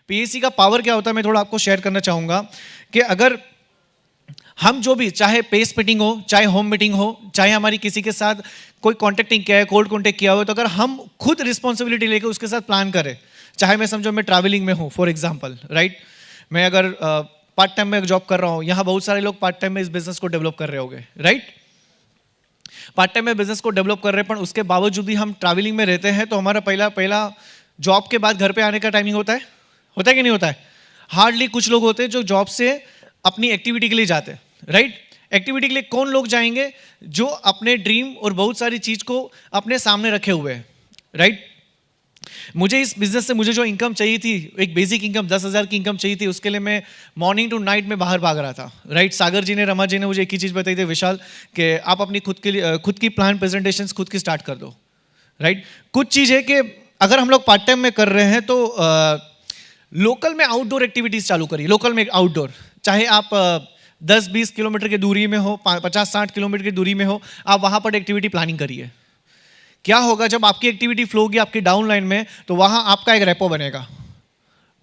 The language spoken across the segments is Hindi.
पीएसी का पावर क्या होता है मैं थोड़ा आपको शेयर करना चाहूँगा कि अगर हम जो भी, चाहे पेस मीटिंग हो, चाहे होम मीटिंग हो, चाहे हमारी किसी के साथ कोई कॉन्टेक्टिंग किया है, कोल्ड कॉन्टेक्ट किया हो, तो अगर हम खुद रिस्पॉन्सिबिलिटी लेकर उसके साथ प्लान करें, चाहे मैं समझो मैं ट्रैवलिंग में हूँ फॉर एग्जाम्पल, राइट, मैं अगर पार्ट टाइम में जॉब कर रहा हूँ, यहाँ बहुत सारे लोग पार्ट टाइम में इस बिजनेस को डेवलप कर रहे होंगे, राइट, पार्ट टाइम में बिजनेस को डेवलप कर रहे हैं, पर उसके बावजूद भी हम ट्रैवलिंग में रहते हैं, तो हमारा पहला जॉब के बाद घर पे आने का टाइमिंग होता है कि नहीं होता है? हार्डली कुछ लोग होते हैं जो जॉब से अपनी एक्टिविटी के लिए जाते हैं, राइट। एक्टिविटी के लिए कौन लोग जाएंगे? जो अपने ड्रीम और बहुत सारी चीज को अपने सामने रखे हुए हैं, राइट। मुझे इस बिजनेस से मुझे जो इनकम चाहिए थी, एक बेसिक इनकम 10,000 की इनकम चाहिए थी, उसके लिए मैं मॉर्निंग टू नाइट में बाहर भाग रहा था, राइट। सागर जी ने, रमा जी ने मुझे एक ही चीज़ बताई थी, विशाल, कि आप अपनी खुद की प्लान प्रेजेंटेशंस खुद की स्टार्ट कर दो, राइट। कुछ चीज़ है कि अगर हम लोग पार्ट टाइम में कर रहे हैं तो लोकल में आउटडोर एक्टिविटीज़ चालू करिए। लोकल में आउटडोर, चाहे आप 10-20 किलोमीटर की दूरी में हो, 50-60 किलोमीटर की दूरी में हो, आप वहाँ पर एक्टिविटी प्लानिंग करिए। क्या होगा जब आपकी एक्टिविटी फ्लो होगी आपकी डाउन लाइन में, तो वहाँ आपका एक रेपो बनेगा,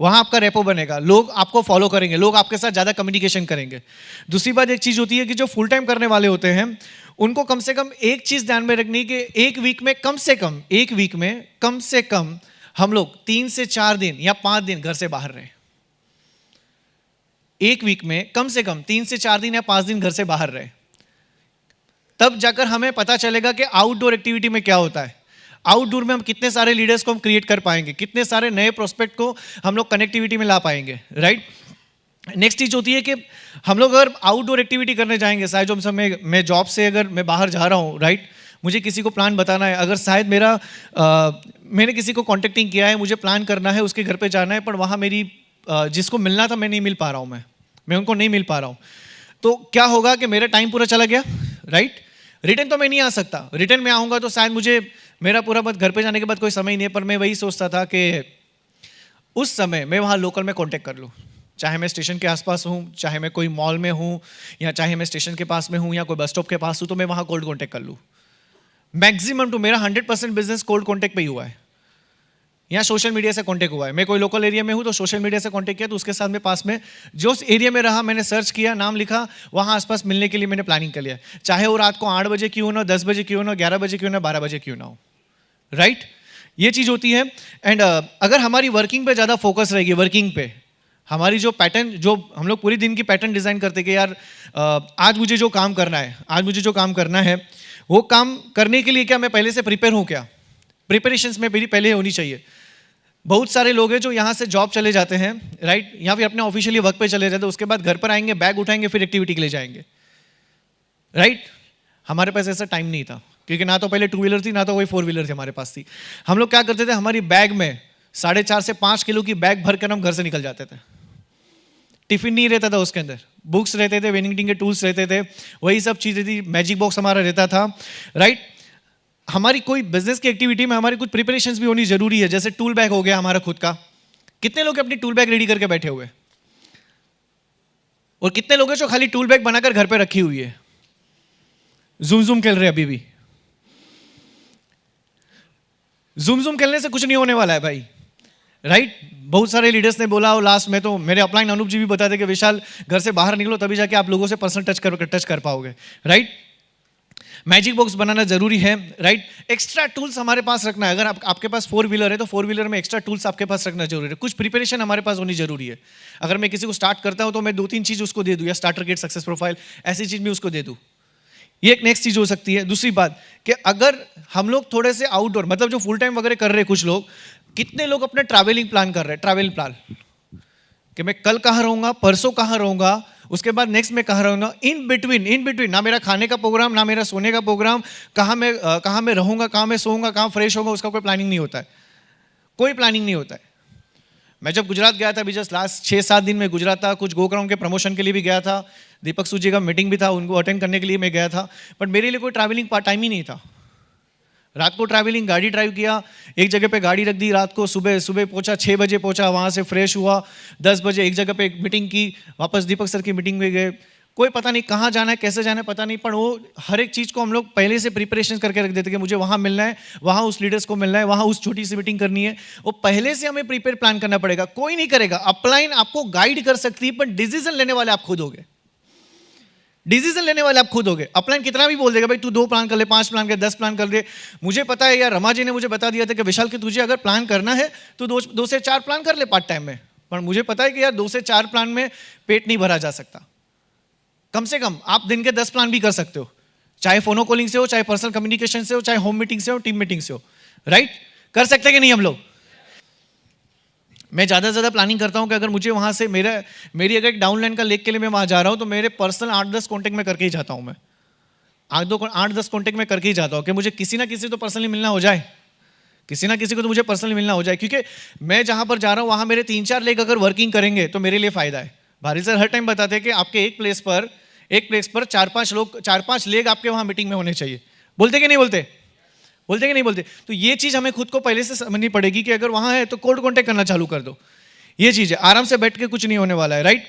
वहाँ आपका रेपो बनेगा, लोग आपको फॉलो करेंगे, लोग आपके साथ ज़्यादा कम्युनिकेशन करेंगे। दूसरी बात एक चीज़ होती है कि जो फुल टाइम करने वाले होते हैं उनको कम से कम एक चीज़ ध्यान में रखनी कि एक वीक में कम से कम हम लोग 3 से 4 दिन या 5 दिन घर से बाहर रहें। एक वीक में कम से कम 3 से 4 दिन या 5 दिन घर से बाहर रहे, तब जाकर हमें पता चलेगा कि आउटडोर एक्टिविटी में क्या होता है। आउटडोर में हम कितने सारे लीडर्स को हम क्रिएट कर पाएंगे, कितने सारे नए प्रोस्पेक्ट को हम लोग कनेक्टिविटी में ला पाएंगे, राइट। नेक्स्ट चीज होती है कि हम लोग अगर आउटडोर एक्टिविटी करने जाएंगे, शायद जो समय मैं जॉब से अगर मैं बाहर जा रहा हूँ, राइट, मुझे किसी को प्लान बताना है, अगर शायद मैंने किसी को कॉन्टेक्टिंग किया है, मुझे प्लान करना है, उसके घर पे जाना है, पर वहाँ मेरी जिसको मिलना था मैं नहीं मिल पा रहा हूँ, मैं उनको नहीं मिल पा रहा हूँ, तो क्या होगा कि मेरा टाइम पूरा चला गया, राइट। रिटर्न तो मैं नहीं आ सकता, रिटर्न में आऊँगा तो शायद मुझे मेरा पूरा बस घर पे जाने के बाद कोई समय ही नहीं है, पर मैं वही सोचता था कि उस समय मैं वहाँ लोकल में कॉन्टेक्ट कर लूँ, चाहे मैं स्टेशन के आसपास हूँ, चाहे मैं कोई मॉल में हूँ, या चाहे मैं स्टेशन के पास में हूँ या कोई बस स्टॉप के पास हूँ, तो मैं वहाँ कोल्ड कॉन्टेक्ट कर लूँ। मैक्सिमम टू मेरा 100% बिजनेस कोल्ड कॉन्टेक्ट पे ही हुआ है, या सोशल मीडिया से कॉन्टेक्ट हुआ है। मैं कोई लोकल एरिया में हूँ तो सोशल मीडिया से कॉन्टेक्ट किया, तो उसके साथ में पास में जो एरिया में रहा मैंने सर्च किया, नाम लिखा, वहाँ आसपास मिलने के लिए मैंने प्लानिंग कर लिया, चाहे वो रात को 8 बजे क्यों ना, 10 बजे क्यों ना, 11 बजे क्यों ना, 12 बजे क्यों ना हो, राइट। ये चीज़ होती है। एंड अगर हमारी वर्किंग पे ज़्यादा फोकस रहेगी, वर्किंग पे हमारी जो पैटर्न, जो हम लोग पूरी दिन की पैटर्न डिज़ाइन करते कि यार आज मुझे जो काम करना है, वो काम करने के लिए क्या मैं पहले से प्रिपेयर हूँ, क्या प्रिपरेशंस में मेरी पहले होनी चाहिए। बहुत सारे लोग हैं जो यहाँ से जॉब चले जाते हैं, राइट, या फिर अपने ऑफिशियली वर्क पे चले जाते हैं, उसके बाद घर पर आएंगे, बैग उठाएंगे, फिर एक्टिविटी के लिए जाएंगे, राइट। हमारे पास ऐसा टाइम नहीं था, क्योंकि ना तो पहले 2 व्हीलर थी, ना तो कोई 4 व्हीलर थी हमारे पास थी। हम लोग क्या करते थे, हमारी बैग में 4.5 से 5 किलो की बैग भर कर हम घर से निकल जाते थे। टिफिन नहीं रहता था, उसके अंदर बुक्स रहते थे, वेनिंगटिंग के टूल्स रहते थे, वही सब चीज़ें थी, मैजिक बॉक्स हमारा रहता था, राइट। हमारी कोई बिजनेस की एक्टिविटी में हमारी कुछ प्रिपरेशंस भी होनी जरूरी है, जैसे टूल बैग हो गया हमारा खुद का। कितने लोग अपनी टूल बैग रेडी करके बैठे हुए, और कितने लोग हैं जो खाली टूल बैग बनाकर घर पे रखी हुई है, जूम खेल रहे अभी भी। जूम खेलने से कुछ नहीं होने वाला है भाई, राइट। बहुत सारे लीडर्स ने बोला, और लास्ट में तो मेरे अपलाइन अनूप जी भी बताते कि विशाल घर से बाहर निकलो तभी जाके आप लोगों से पर्सनल टच कर पाओगे, राइट। मैजिक बॉक्स बनाना जरूरी है, राइट। एक्स्ट्रा टूल्स हमारे पास रखना है, अगर आपके पास 4 व्हीलर है तो 4 व्हीलर में एक्स्ट्रा टूल्स आपके पास रखना जरूरी है। कुछ प्रिपरेशन हमारे पास होनी जरूरी है। अगर मैं किसी को स्टार्ट करता हूं तो मैं 2-3 चीज उसको दे दूं, या स्टार्टर किट, सक्सेस प्रोफाइल, ऐसी चीज मैं उसको दे दूं, ये एक नेक्स्ट चीज हो सकती है। दूसरी बात कि अगर हम लोग थोड़े से आउटडोर, मतलब जो फुल टाइम वगैरह कर रहे हैं कुछ लोग, कितने लोग अपने ट्रैवलिंग प्लान कर रहे हैं, ट्रैवल प्लान कि मैं कल कहाँ रहूंगा, परसों कहाँ रहूंगा, उसके बाद नेक्स्ट में कहाँ रहूंगा, इन बिटवीन ना मेरा खाने का प्रोग्राम, ना मेरा सोने का प्रोग्राम, कहाँ मैं रहूंगा, कहाँ मैं सोऊंगा, कहाँ फ्रेश होगा, उसका कोई प्लानिंग नहीं होता है, कोई प्लानिंग नहीं होता है। मैं जब गुजरात गया था, अभी जस्ट लास्ट 6-7 दिन में गुजरात था, कुछ गोक्राउंड के प्रमोशन के लिए भी गया था, दीपक सूजी का मीटिंग भी था, उनको अटेंड करने के लिए मैं गया था, बट मेरे लिए कोई ट्रैवलिंग पार्ट टाइम ही नहीं था। रात को ट्रैवलिंग, गाड़ी ड्राइव किया, एक जगह पे गाड़ी रख दी, रात को सुबह पहुंचा, 6 बजे पहुंचा, वहाँ से फ्रेश हुआ, 10 बजे एक जगह पे एक मीटिंग की, वापस दीपक सर की मीटिंग में गए, कोई पता नहीं कहाँ जाना है, कैसे जाना है, पता नहीं, पर वो हर एक चीज़ को हम लोग पहले से प्रिपरेशन करके रख देते कि मुझे वहाँ मिलना है, वहाँ उस लीडर्स को मिलना है, वहाँ उस छोटी सी मीटिंग करनी है। वो पहले से हमें प्रिपेयर प्लान करना पड़ेगा, कोई नहीं करेगा। अपलाइन आपको गाइड कर सकती है, पर डिसीजन लेने वाले आप खुद होगे। डिसीजन लेने वाले आप खुद होगे। अपलाइन कितना भी बोल देगा, भाई तू 2 प्लान कर ले, 5 प्लान कर, 10 प्लान कर दे। मुझे पता है यार, रमा जी ने मुझे बता दिया था कि विशाल कि तुझे अगर प्लान करना है तो 2 से 4 प्लान कर ले पार्ट टाइम में। पर मुझे पता है कि यार 2 से 4 प्लान में पेट नहीं भरा जा सकता। कम से कम आप दिन के 10 प्लान भी कर सकते हो, चाहे फोनो कॉलिंग से हो, चाहे पर्सनल कम्युनिकेशन से हो, चाहे होम मीटिंग से हो, टीम मीटिंग से हो। राइट? कर सकते हैं कि नहीं हम लोग? मैं ज़्यादा से ज़्यादा प्लानिंग करता हूँ कि अगर मुझे वहाँ से मेरी अगर एक डाउनलाइन का लेक के लिए मैं वहाँ जा रहा हूँ तो मेरे पर्सनल 8-10 कॉन्टेक्ट में करके ही जाता हूँ। मैं 8-10 कॉन्टेक्ट में करके ही जाता हूँ कि मुझे किसी ना किसी तो पर्सनली मिलना हो जाए, किसी ना किसी को तो मुझे पर्सनली मिलना हो जाए, क्योंकि मैं जहाँ पर जा रहा हूँ वहाँ मेरे 3-4 लेग अगर वर्किंग करेंगे तो मेरे लिए फ़ायदा है। भारी सर हर टाइम बताते हैं कि आपके एक प्लेस पर 4-5 लोग, 4-5 लेग आपके वहाँ मीटिंग में होने चाहिए। बोलते कि नहीं बोलते? बोलते कि नहीं बोलते? तो ये चीज़ हमें खुद को पहले से समझनी पड़ेगी कि अगर वहाँ है तो कोल्ड कॉन्टेक्ट करना चालू कर दो। ये चीज़ है, आराम से बैठ के कुछ नहीं होने वाला है। राइट?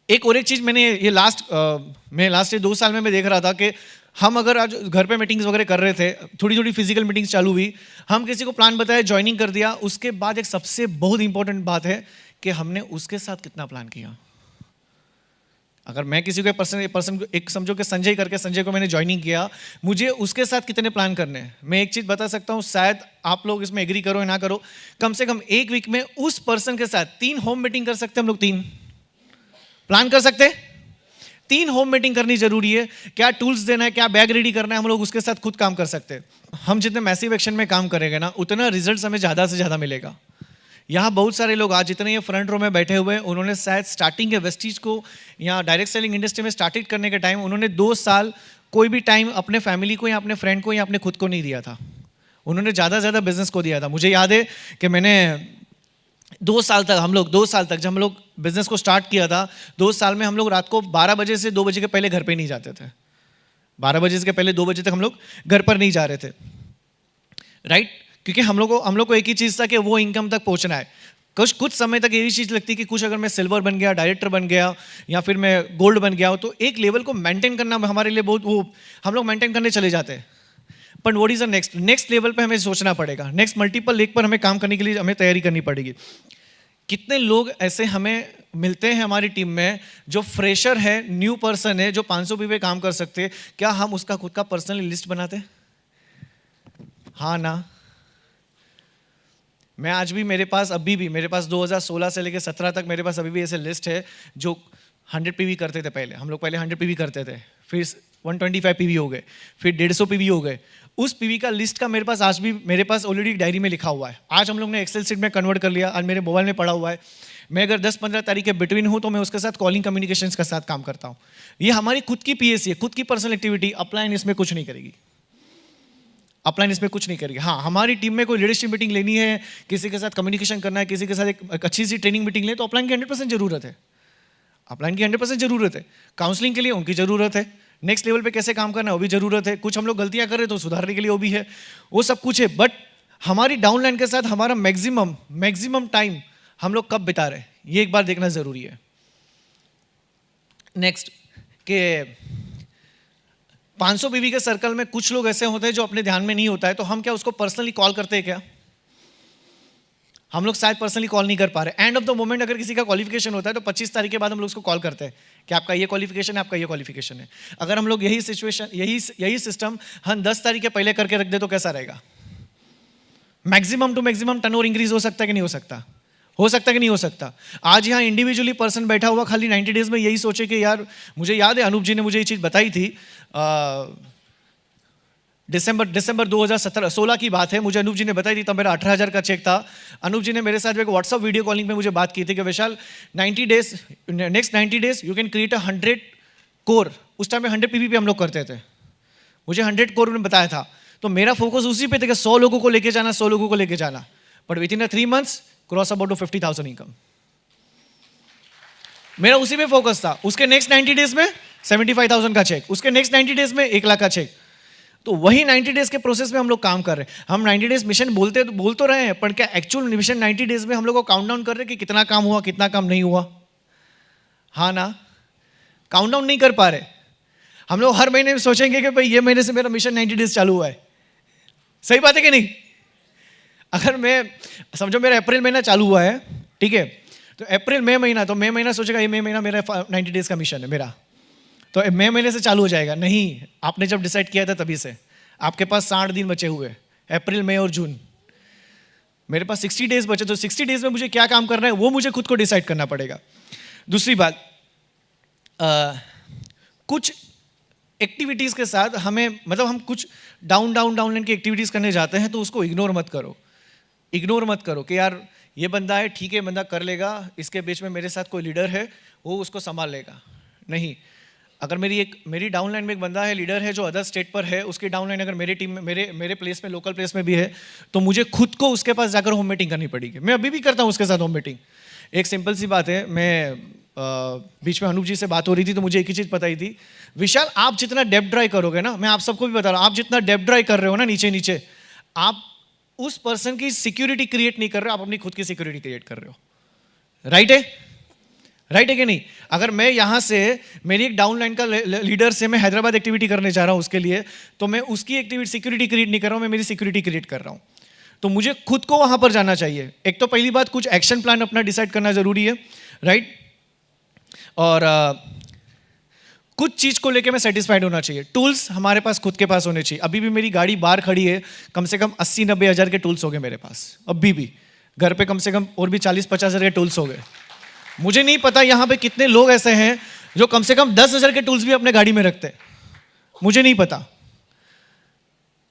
एक और एक चीज़ मैंने ये लास्ट 2 साल में मैं देख रहा था कि हम अगर आज घर पे मीटिंग्स वगैरह कर रहे थे, थोड़ी थोड़ी फिजिकल मीटिंग्स चालू हुई, हम किसी को प्लान बताया, ज्वाइनिंग कर दिया, उसके बाद एक सबसे बहुत इंपॉर्टेंट बात है कि हमने उसके साथ कितना प्लान किया। अगर मैं किसी को पर्सन एक समझो कि संजय करके, संजय को मैंने ज्वाइनिंग किया, मुझे उसके साथ कितने प्लान करने हैं। मैं एक चीज़ बता सकता हूँ, शायद आप लोग इसमें एग्री करो या ना करो, कम से कम एक वीक में उस पर्सन के साथ 3 होम मीटिंग कर सकते हैं हम लोग। 3 प्लान कर सकते हैं, 3 होम मीटिंग करनी जरूरी है। क्या टूल्स देना है, क्या बैग रेडी करना है, हम लोग उसके साथ खुद काम कर सकते हैं। हम जितने मैसिव एक्शन में काम करेंगे ना, उतना रिजल्ट हमें ज़्यादा से ज़्यादा मिलेगा। यहाँ बहुत सारे लोग आज जितने ये फ्रंट रो में बैठे हुए हैं, उन्होंने शायद स्टार्टिंग के वेस्टीज को या डायरेक्ट सेलिंग इंडस्ट्री में स्टार्टेड करने के टाइम उन्होंने 2 साल कोई भी टाइम अपने फैमिली को या अपने फ्रेंड को या अपने खुद को नहीं दिया था। उन्होंने ज़्यादा से ज़्यादा बिजनेस को दिया था। मुझे याद है कि मैंने 2 साल तक जब हम लोग बिजनेस को स्टार्ट किया था, 2 साल में हम लोग रात को 12 बजे से 2 बजे के पहले घर पे नहीं जाते थे। 12 बजे से पहले 2 बजे तक हम लोग घर पर नहीं जा रहे थे। राइट? क्योंकि हम लोग को एक ही चीज़ था कि वो इनकम तक पहुंचना है। कुछ समय तक यही चीज़ लगती कि कुछ अगर मैं सिल्वर बन गया, डायरेक्टर बन गया, या फिर मैं गोल्ड बन गया, तो एक लेवल को मेंटेन करना हमारे लिए बहुत, वो हम लोग मेंटेन करने चले जाते हैं। But what is the next level पे हमें सोचना पड़ेगा। नेक्स्ट मल्टीपल लेग पर हमें काम करने के लिए हमें तैयारी करनी पड़ेगी। कितने लोग ऐसे हमें मिलते हैं हमारी टीम में जो फ्रेशर है, न्यू पर्सन है, जो 500 पे काम कर सकते हैं? क्या हम उसका खुद का पर्सनली लिस्ट बनाते हैं? हाँ ना? मैं आज भी मेरे पास 2016 से लेकर 17 तक मेरे पास अभी भी ऐसे लिस्ट है जो 100 पीवी करते थे पहले। हम लोग पहले 100 पीवी करते थे, फिर 125 पीवी हो गए, फिर 150 पीवी हो गए। उस पीवी का लिस्ट का मेरे पास आज भी ऑलरेडी डायरी में लिखा हुआ है। आज हम लोग ने एक्सेल शीट में कन्वर्ट कर लिया, आज मेरे मोबाइल में पड़ा हुआ है। मैं अगर 10-15 तारीख के बिटवीन हूँ तो मैं उसके साथ कॉलिंग कम्युनिकेशन के साथ काम करता हूँ। ये हमारी खुद की पीएससी है, खुद की पर्सनल एक्टिविटी। अपलाइन इसमें कुछ नहीं करेगी, अपलाइन इसमें कुछ नहीं करेगी। हाँ, हमारी टीम में कोई लीडरशिप मीटिंग लेनी है, किसी के साथ कम्युनिकेशन करना है, किसी के साथ एक अच्छी सी ट्रेनिंग मीटिंग ले, तो अपलाइन की 100% जरूरत है। अपलाइन की 100% जरूरत है। काउंसलिंग के लिए उनकी जरूरत है। नेक्स्ट लेवल पे कैसे काम करना है वो भी जरूरत है। कुछ हम लोग गलतियां कर रहे तो सुधारने के लिए वो भी है, वो सब कुछ है। बट हमारी डाउनलाइन के साथ हमारा मैक्सिमम टाइम हम लोग कब बिता रहे हैं, ये एक बार देखना जरूरी है। नेक्स्ट के 500 पीवी के सर्कल में कुछ लोग ऐसे होते हैं जो अपने ध्यान में नहीं होता है, तो हम क्या उसको पर्सनली कॉल करते हैं? क्या हम लोग शायद पर्सनली कॉल नहीं कर पा रहे। एंड ऑफ द मोमेंट अगर किसी का क्वालिफिकेशन होता है तो 25 तारीख के बाद हम लोग उसको कॉल करते हैं कि आपका ये क्वालिफिकेशन है, आपका ये क्वालिफिकेशन है। अगर हम लोग यही सिस्टम हम 10 तारीख के पहले करके रख दे तो कैसा रहेगा? Maximum to maximum turnover increase हो सकता है कि नहीं हो सकता? हो सकता है कि नहीं हो सकता? आज यहाँ इंडिविजुअली पर्सन बैठा हुआ खाली 90 डेज में यही सोचे कि यार, मुझे याद है अनूप जी ने मुझे ये चीज़ बताई थी, दिसंबर 2016 की बात है, मुझे अनूप जी ने बताई थी, तब मेरा 18,000 का चेक था। अनूप जी ने मेरे साथ एक व्हाट्सअप वीडियो कॉलिंग में मुझे बात की थी कि Vishal next 90 days you can create 100 crore. उस टाइम में 100 पीवी पे हम लोग करते थे, मुझे 100 कोर ने बताया था। तो मेरा फोकस उसी पे था कि 100 लोगों को लेके जाना, but within 3 months cross about to 50,000 income. मेरा उसी पे फोकस था। उसके नेक्स्ट 90 डेज में 75,000 का चेक, उसके नेक्स्ट 90 डेज में 1 लाख का चेक। तो वही 90 डेज के प्रोसेस में हम लोग काम कर रहे हैं। हम 90 डेज मिशन बोल तो रहे हैं, पर क्या एक्चुअल मिशन 90 डेज में हम लोग को काउंट डाउन कर रहे हैं कि कितना काम हुआ, कितना काम नहीं हुआ? हाँ ना? काउंट डाउन नहीं कर पा रहे। हम लोग हर महीने में सोचेंगे कि भाई ये महीने से मेरा मिशन 90 डेज चालू हुआ है। सही बात है कि नहीं? अगर मैं समझो मेरा अप्रैल महीना चालू हुआ है, ठीक है, तो अप्रैल मई महीना, तो मई महीना सोचेगा ये मई महीना मेरा 90 डेज का मिशन है मेरा, तो मई महीने से चालू हो जाएगा। नहीं, आपने जब डिसाइड किया था तभी से आपके पास 60 दिन बचे हुए, अप्रैल मई और जून। मेरे पास 60 डेज बचे, तो 60 डेज में मुझे क्या काम करना है वो मुझे खुद को डिसाइड करना पड़ेगा। दूसरी बात, कुछ एक्टिविटीज़ के साथ हमें, मतलब हम कुछ डाउनलाइन की एक्टिविटीज़ करने जाते हैं तो उसको इग्नोर मत करो। इग्नोर मत करो कि यार ये बंदा है, ठीक है, बंदा कर लेगा, इसके बीच में मेरे साथ कोई लीडर है, वो उसको संभाल लेगा। नहीं, अगर मेरी डाउनलाइन में एक बंदा है, लीडर है, जो अदर स्टेट पर है, उसकी डाउनलाइन अगर मेरी टीम में, मेरे प्लेस में, लोकल प्लेस में भी है, तो मुझे खुद को उसके पास जाकर होम मीटिंग करनी पड़ेगी। मैं अभी भी करता हूँ उसके साथ होम मीटिंग। एक सिंपल सी बात है, मैं बीच में अनूप जी से बात हो रही थी तो मुझे एक ही चीज़ पता ही थी, विशाल आप जितना डेप्थ ड्राइव करोगे ना, मैं आप सबको भी बता रहा हूँ, आप जितना डेप्थ ड्राइव कर रहे हो ना नीचे नीचे, आप उस पर्सन की सिक्योरिटी क्रिएट नहीं कर रहे हो, आप अपनी खुद की सिक्योरिटी क्रिएट कर रहे हो। राइट है? राइट है कि नहीं? अगर मैं यहाँ से, मेरी एक डाउनलाइन का लीडर से मैं हैदराबाद एक्टिविटी करने जा रहा हूँ उसके लिए, तो मैं उसकी एक्टिविटी सिक्योरिटी क्रिएट नहीं कर रहा हूँ, मैं मेरी सिक्योरिटी क्रिएट कर रहा हूँ। तो मुझे खुद को वहाँ पर जाना चाहिए। एक तो पहली बात, कुछ एक्शन प्लान अपना डिसाइड करना जरूरी है, राइट? और कुछ चीज़ को लेके मैं सेटिस्फाइड होना चाहिए। टूल्स हमारे पास खुद के पास होने चाहिए। अभी भी मेरी गाड़ी बाहर खड़ी है, कम से कम 80-90 हज़ार के टूल्स हो गए मेरे पास। अभी भी घर पे कम से कम और भी 40-50 हज़ार के टूल्स हो गए। मुझे नहीं पता यहाँ पे कितने लोग ऐसे हैं जो कम से कम 10 हज़ार के टूल्स भी अपने गाड़ी में रखते हैं, मुझे नहीं पता।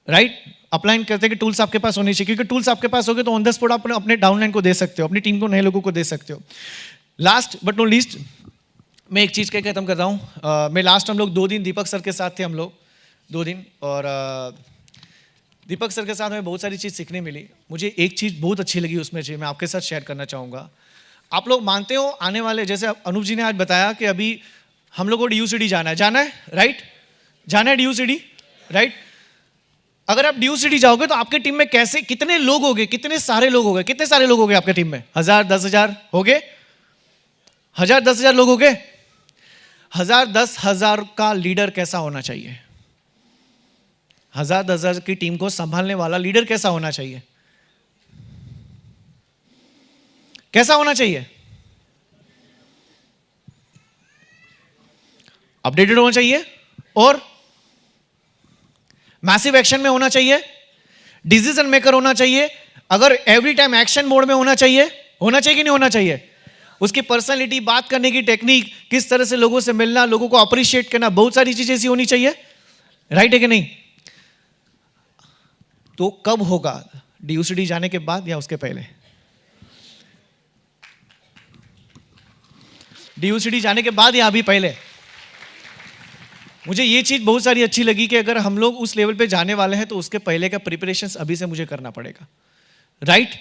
राइट? अपलाइन करते कि टूल्स आपके पास होने चाहिए, क्योंकि टूल्स आपके पास हो गए तो ऑन द स्पॉट आप अपने डाउनलाइन को दे सकते हो, अपनी टीम को, नए लोगों को दे सकते हो। लास्ट बट नॉट लीस्ट, मैं एक चीज़ कह के खत्म कर रहा हूँ। मैं लास्ट, हम लोग 2 दिन दीपक सर के साथ थे, हम लोग 2 दिन, और दीपक सर के साथ हमें बहुत सारी चीज़ सीखने मिली। मुझे एक चीज़ बहुत अच्छी लगी उसमें, जी मैं आपके साथ शेयर करना चाहूँगा। आप लोग मानते हो आने वाले, जैसे अनूप जी ने आज बताया कि अभी हम लोग को DUCD जाना है, राइट? जाना है DUCD, राइट? अगर आप DUCD जाओगे तो आपके टीम में कैसे, कितने लोग हो गए, कितने सारे लोग हो गए, कितने सारे लोग हो गए आपके टीम में? 1000, 10,000 हो गए? 1000, 10,000 लोग हो गए? 1000, 10,000 का लीडर कैसा होना चाहिए? 1000, 10,000 की टीम को संभालने वाला लीडर कैसा होना चाहिए? कैसा होना चाहिए? अपडेटेड होना चाहिए और मैसिव एक्शन में होना चाहिए, डिसीजन मेकर होना चाहिए। अगर एवरी टाइम एक्शन मोड में होना चाहिए कि नहीं होना चाहिए? उसकी पर्सनालिटी, बात करने की टेक्निक, किस तरह से लोगों से मिलना, लोगों को अप्रिशिएट करना, बहुत सारी चीजें ऐसी होनी चाहिए। राइट है कि नहीं? तो कब होगा? DUCD जाने के बाद या उसके पहले? DUCD जाने के बाद या अभी पहले? मुझे ये चीज बहुत सारी अच्छी लगी कि अगर हम लोग उस लेवल पे जाने वाले हैं तो उसके पहले का प्रिपरेशंस अभी से मुझे करना पड़ेगा। राइट?